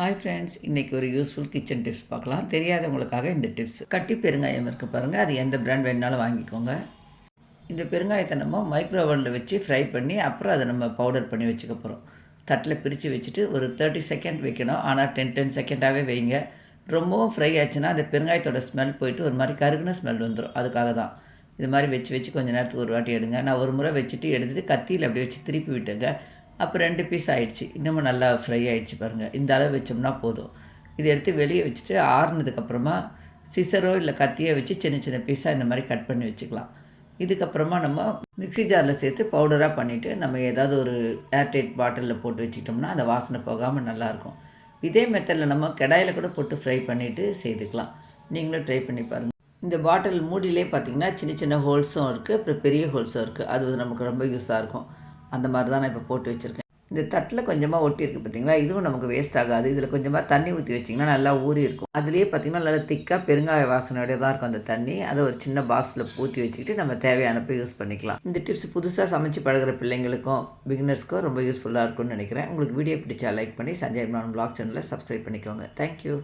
Hi friends, இன்றைக்கி ஒரு useful kitchen tips பார்க்கலாம். தெரியாதவங்களுக்காக இந்த டிப்ஸ். கட்டி பெருங்காயம் இருக்குது பாருங்கள், அது எந்த பிராண்ட் வேணுனாலும் வாங்கிக்கோங்க. இந்த பெருங்காயத்தை நம்ம மைக்ரோ ஓவனில் வச்சு ஃப்ரை பண்ணி அப்புறம் அதை நம்ம பவுடர் பண்ணி வச்சுக்க போகிறோம். தட்டில் பிரித்து வச்சுட்டு ஒரு 30 செகண்ட் வைக்கணும். ஆனால் 10 செகண்டாகவே வைங்க. ரொம்பவும் ஃப்ரை ஆச்சுன்னா அந்த பெருங்காயத்தோட ஸ்மெல் போயிட்டு ஒரு மாதிரி கருகுன ஸ்மெல் வந்துடும். அதுக்காக தான் இது மாதிரி வச்சு கொஞ்சம் நேரத்துக்கு ஒரு வாட்டி எடுங்க. நான் ஒரு முறை வச்சுட்டு எடுத்துகிட்டு கத்தியில் அப்படி வச்சு திருப்பி விட்டுங்க. அப்போ 2 பீஸ் ஆகிடுச்சு. இன்னமும் நல்லா ஃப்ரை ஆகிடுச்சு பாருங்கள். இந்த அளவு வச்சோம்னா போதும். இதை எடுத்து வெளியே வச்சுட்டு ஆறுனதுக்கப்புறமா சிசரோ இல்லை கத்தியோ வச்சு சின்ன சின்ன பீஸாக இந்த மாதிரி கட் பண்ணி வச்சுக்கலாம். இதுக்கப்புறமா நம்ம மிக்ஸி ஜாரில் சேர்த்து பவுடராக பண்ணிவிட்டு நம்ம ஏதாவது ஒரு ஏர்டைட் பாட்டிலில் போட்டு வச்சுக்கிட்டோம்னா அந்த வாசனை போகாமல் நல்லாயிருக்கும். இதே மெத்தடில் நம்ம கடாயில் கூட போட்டு ஃப்ரை பண்ணிவிட்டு செய்துக்கலாம். நீங்களும் ட்ரை பண்ணி பாருங்கள். இந்த பாட்டில் மூடியிலே பார்த்திங்கன்னா சின்ன சின்ன ஹோல்ஸும் இருக்குது, அப்புறம் பெரிய ஹோல்ஸும் இருக்குது. அது நமக்கு ரொம்ப யூஸாக இருக்கும். அந்த மாதிரி தான் நான் இப்போ போட்டு வச்சுருக்கேன். இந்த தட்டில் கொஞ்சமாக ஒட்டி இருக்குது பார்த்திங்களா, இதுவும் நமக்கு வேஸ்ட் ஆகாது. இதில் கொஞ்சமாக தண்ணி ஊற்றி வச்சிங்கன்னா நல்லா ஊறி இருக்கும். அதுலேயே பார்த்திங்கன்னா நல்லா திக்காக பெருங்காய வாசனையோட தான் இருக்கும் அந்த தண்ணி. அதை ஒரு சின்ன பாக்ஸில் ஊற்றி வச்சுக்கிட்டு நம்ம தேவையானப்போ யூஸ் பண்ணிக்கலாம். இந்த டிப்ஸ் புதுசாக சமைச்சு பழகிற பிள்ளைங்களுக்கும் பிகினர்ஸ்க்கும் ரொம்ப யூஸ்ஃபுல்லாக இருக்கும்னு நினைக்கிறேன். உங்களுக்கு வீடியோ பிடிச்சா லைக் பண்ணி சஞ்சய் ப்ளாக் சேனலை சப்ஸ்கிரைப் பண்ணிக்கோங்க. தேங்க்யூ.